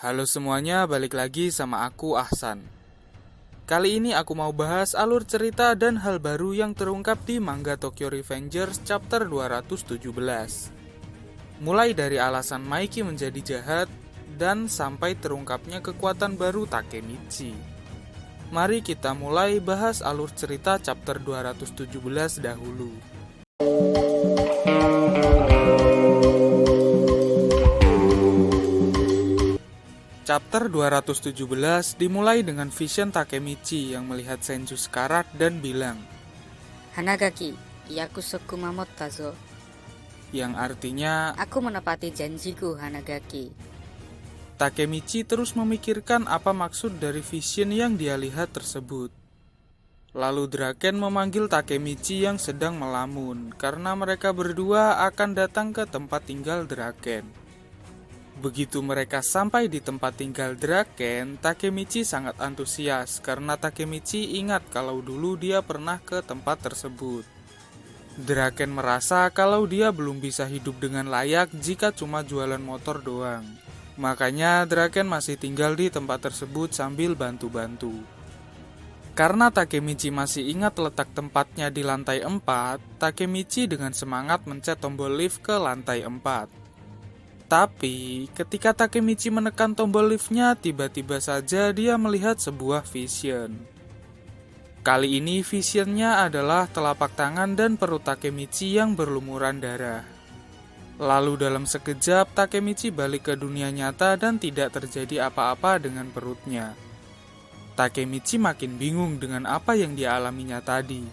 Halo semuanya, balik lagi sama aku Ahsan. Kali ini aku mau bahas alur cerita dan hal baru yang terungkap di manga Tokyo Revengers chapter 217. Mulai dari alasan Maiki menjadi jahat dan sampai terungkapnya kekuatan baru Takemichi. Mari kita mulai bahas alur cerita chapter 217 dahulu. Chapter 217 dimulai dengan vision Takemichi yang melihat Senju sekarat dan bilang, Hanagaki, yakusoku mamotta zo. yang artinya, Aku menepati janjiku, Hanagaki. Takemichi terus memikirkan apa maksud dari vision yang dia lihat tersebut. Lalu Draken memanggil Takemichi yang sedang melamun karena mereka berdua akan datang ke tempat tinggal Draken. Begitu mereka sampai di tempat tinggal Draken, Takemichi sangat antusias karena Takemichi ingat kalau dulu dia pernah ke tempat tersebut. Draken merasa kalau dia belum bisa hidup dengan layak jika cuma jualan motor doang. Makanya Draken masih tinggal di tempat tersebut sambil bantu-bantu. Karena Takemichi masih ingat letak tempatnya di lantai 4, Takemichi dengan semangat mencet tombol lift ke lantai 4. Tapi, ketika Takemichi menekan tombol liftnya, tiba-tiba saja dia melihat sebuah vision. Kali ini visionnya adalah telapak tangan dan perut Takemichi yang berlumuran darah. Lalu dalam sekejap, Takemichi balik ke dunia nyata dan tidak terjadi apa-apa dengan perutnya. Takemichi makin bingung dengan apa yang dia alaminya tadi.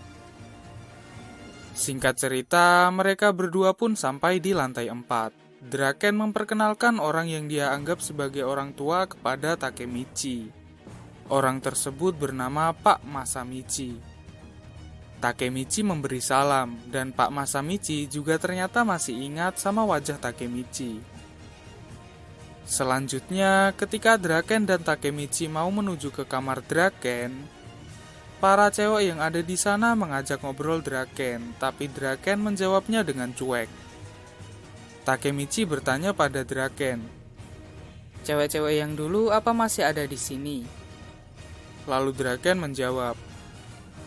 Singkat cerita, mereka berdua pun sampai di lantai 4. Draken memperkenalkan orang yang dia anggap sebagai orang tua kepada Takemichi. Orang tersebut bernama Pak Masamichi. Takemichi memberi salam, dan Pak Masamichi juga ternyata masih ingat sama wajah Takemichi. Selanjutnya, ketika Draken dan Takemichi mau menuju ke kamar Draken, para cewek yang ada di sana mengajak ngobrol Draken, tapi Draken menjawabnya dengan cuek. Takemichi bertanya pada Draken, "Cewek-cewek yang dulu apa masih ada di sini?" Lalu Draken menjawab,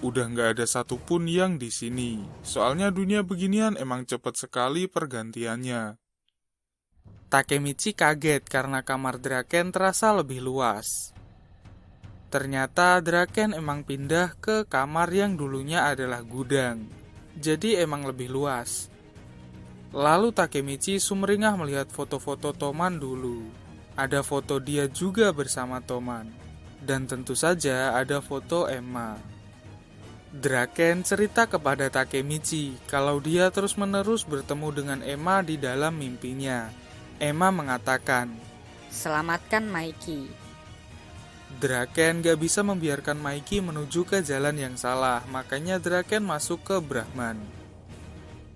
Udah nggak ada satupun yang di sini. Soalnya dunia beginian emang cepet sekali pergantiannya. Takemichi kaget karena kamar Draken terasa lebih luas. Ternyata Draken emang pindah ke kamar yang dulunya adalah gudang. Jadi emang lebih luas. Lalu Takemichi sumringah melihat foto-foto Toman dulu. Ada foto dia juga bersama Toman. Dan tentu saja ada foto Emma. Draken cerita kepada Takemichi kalau dia terus-menerus bertemu dengan Emma di dalam mimpinya. Emma mengatakan, Selamatkan Maiki. Draken gak bisa membiarkan Maiki menuju ke jalan yang salah, makanya Draken masuk ke Brahman.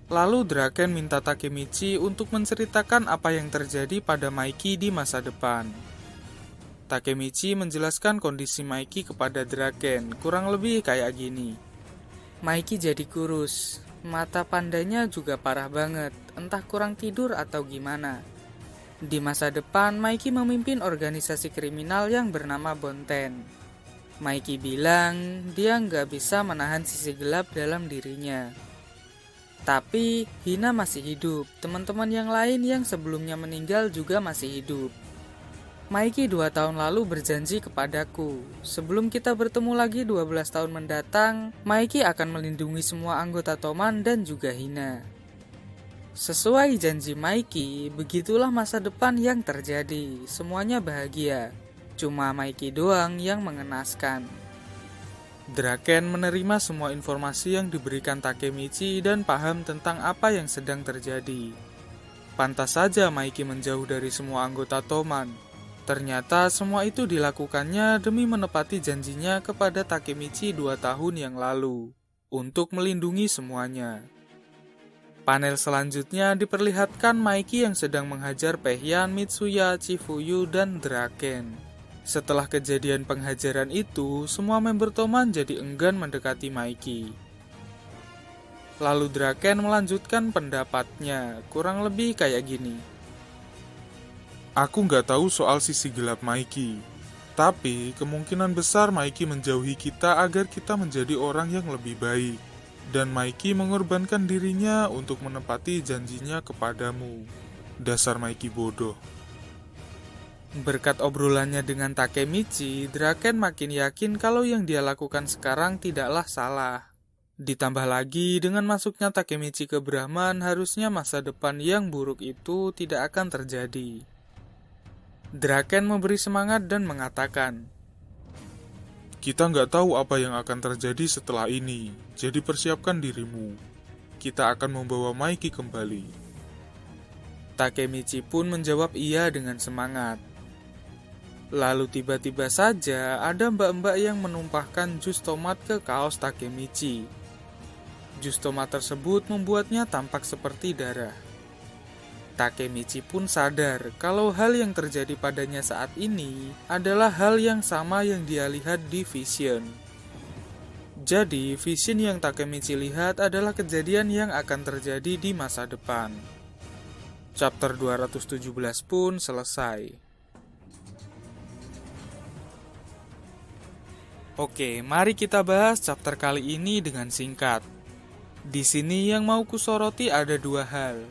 Lalu Draken minta Takemichi untuk menceritakan apa yang terjadi pada Maiki di masa depan. Takemichi menjelaskan kondisi Maiki kepada Draken, kurang lebih kayak gini. Maiki jadi kurus, mata pandanya juga parah banget, entah kurang tidur atau gimana. Di masa depan, Maiki memimpin organisasi kriminal yang bernama Bonten. Maiki bilang dia nggak bisa menahan sisi gelap dalam dirinya. Tapi Hina masih hidup, teman-teman yang lain yang sebelumnya meninggal juga masih hidup. Maiki 2 tahun lalu berjanji kepadaku, sebelum kita bertemu lagi 12 tahun mendatang, Maiki akan melindungi semua anggota Toman dan juga Hina. Sesuai janji Maiki, begitulah masa depan yang terjadi, semuanya bahagia. Cuma Maiki doang yang mengenaskan. Draken menerima semua informasi yang diberikan Takemichi dan paham tentang apa yang sedang terjadi. Pantas saja Maiki menjauh dari semua anggota Toman. Ternyata semua itu dilakukannya demi menepati janjinya kepada Takemichi 2 tahun yang lalu, untuk melindungi semuanya. Panel selanjutnya diperlihatkan Maiki yang sedang menghajar Pehyan, Mitsuya, Chifuyu, dan Draken. Setelah kejadian penghajaran itu, semua member Toman jadi enggan mendekati Maiki. Lalu Draken melanjutkan pendapatnya, kurang lebih kayak gini. Aku nggak tahu soal sisi gelap Maiki. Tapi kemungkinan besar Maiki menjauhi kita agar kita menjadi orang yang lebih baik. Dan Maiki mengorbankan dirinya untuk menepati janjinya kepadamu. Dasar Maiki bodoh. Berkat obrolannya dengan Takemichi, Draken makin yakin kalau yang dia lakukan sekarang tidaklah salah. Ditambah lagi, dengan masuknya Takemichi ke Brahman, harusnya masa depan yang buruk itu tidak akan terjadi. Draken memberi semangat dan mengatakan, Kita nggak tahu apa yang akan terjadi setelah ini, jadi persiapkan dirimu. Kita akan membawa Maiki kembali. Takemichi pun menjawab iya dengan semangat. Lalu tiba-tiba saja ada mbak-mbak yang menumpahkan jus tomat ke kaos Takemichi. Jus tomat tersebut membuatnya tampak seperti darah. Takemichi pun sadar kalau hal yang terjadi padanya saat ini adalah hal yang sama yang dia lihat di Vision. Jadi, Vision yang Takemichi lihat adalah kejadian yang akan terjadi di masa depan. Chapter 217 pun selesai. Oke, mari kita bahas chapter kali ini dengan singkat. Di sini yang mau kusoroti ada dua hal,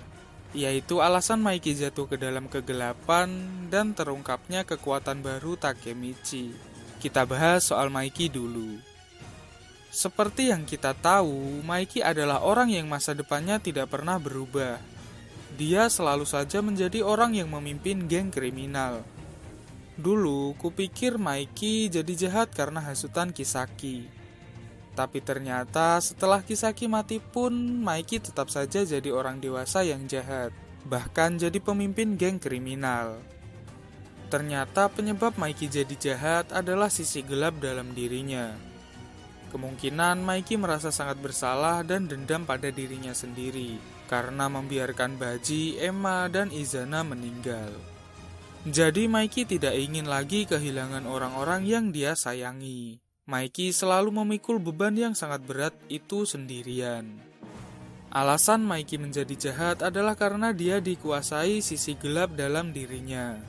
yaitu alasan Maiki jatuh ke dalam kegelapan dan terungkapnya kekuatan baru Takemichi. Kita bahas soal Maiki dulu. Seperti yang kita tahu, Maiki adalah orang yang masa depannya tidak pernah berubah. Dia selalu saja menjadi orang yang memimpin geng kriminal. Dulu, kupikir Maiki jadi jahat karena hasutan Kisaki. Tapi ternyata setelah Kisaki mati pun, Maiki tetap saja jadi orang dewasa yang jahat. Bahkan jadi pemimpin geng kriminal. Ternyata penyebab Maiki jadi jahat adalah sisi gelap dalam dirinya. Kemungkinan Maiki merasa sangat bersalah dan dendam pada dirinya sendiri karena membiarkan Baji, Emma, dan Izana meninggal. Jadi Maiki tidak ingin lagi kehilangan orang-orang yang dia sayangi. Maiki selalu memikul beban yang sangat berat itu sendirian. Alasan Maiki menjadi jahat adalah karena dia dikuasai sisi gelap dalam dirinya.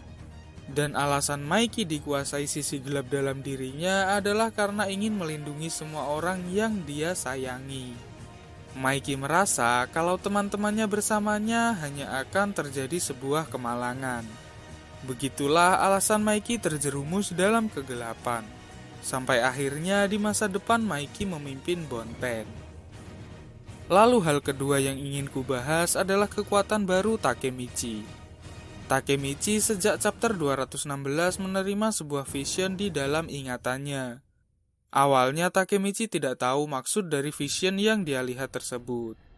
Dan alasan Maiki dikuasai sisi gelap dalam dirinya adalah karena ingin melindungi semua orang yang dia sayangi. Maiki merasa kalau teman-temannya bersamanya hanya akan terjadi sebuah kemalangan. Begitulah alasan Maiki terjerumus dalam kegelapan. Sampai akhirnya di masa depan Maiki memimpin Bonten. Lalu hal kedua yang ingin kubahas adalah kekuatan baru Takemichi. Takemichi sejak chapter 216 menerima sebuah vision di dalam ingatannya. Awalnya Takemichi tidak tahu maksud dari vision yang dia lihat tersebut.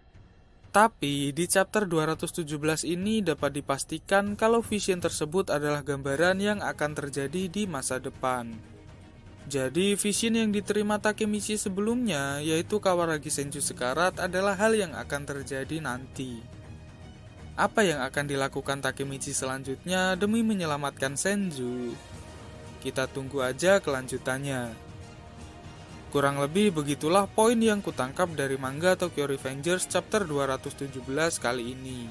Tapi di chapter 217 ini dapat dipastikan kalau vision tersebut adalah gambaran yang akan terjadi di masa depan. Jadi vision yang diterima Takemichi sebelumnya, yaitu Kawaragi Senju Sekarat, adalah hal yang akan terjadi nanti. Apa yang akan dilakukan Takemichi selanjutnya demi menyelamatkan Senju? Kita tunggu aja kelanjutannya. Kurang lebih begitulah poin yang kutangkap dari manga Tokyo Revengers chapter 217 kali ini.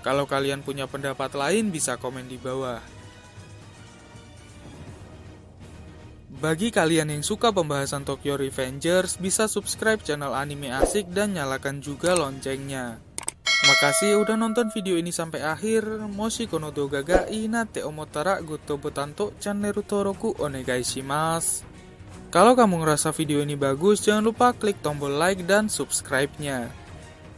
Kalau kalian punya pendapat lain bisa komen di bawah. Bagi kalian yang suka pembahasan Tokyo Revengers, bisa subscribe channel Anime Asik dan nyalakan juga loncengnya. Makasih udah nonton video ini sampai akhir. Moshi kono doga ga inate omotara goto botanto channel Toroku onegai shimasu. Kalau kamu ngerasa video ini bagus, jangan lupa klik tombol like dan subscribe-nya.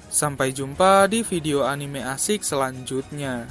Sampai jumpa di video anime asik selanjutnya.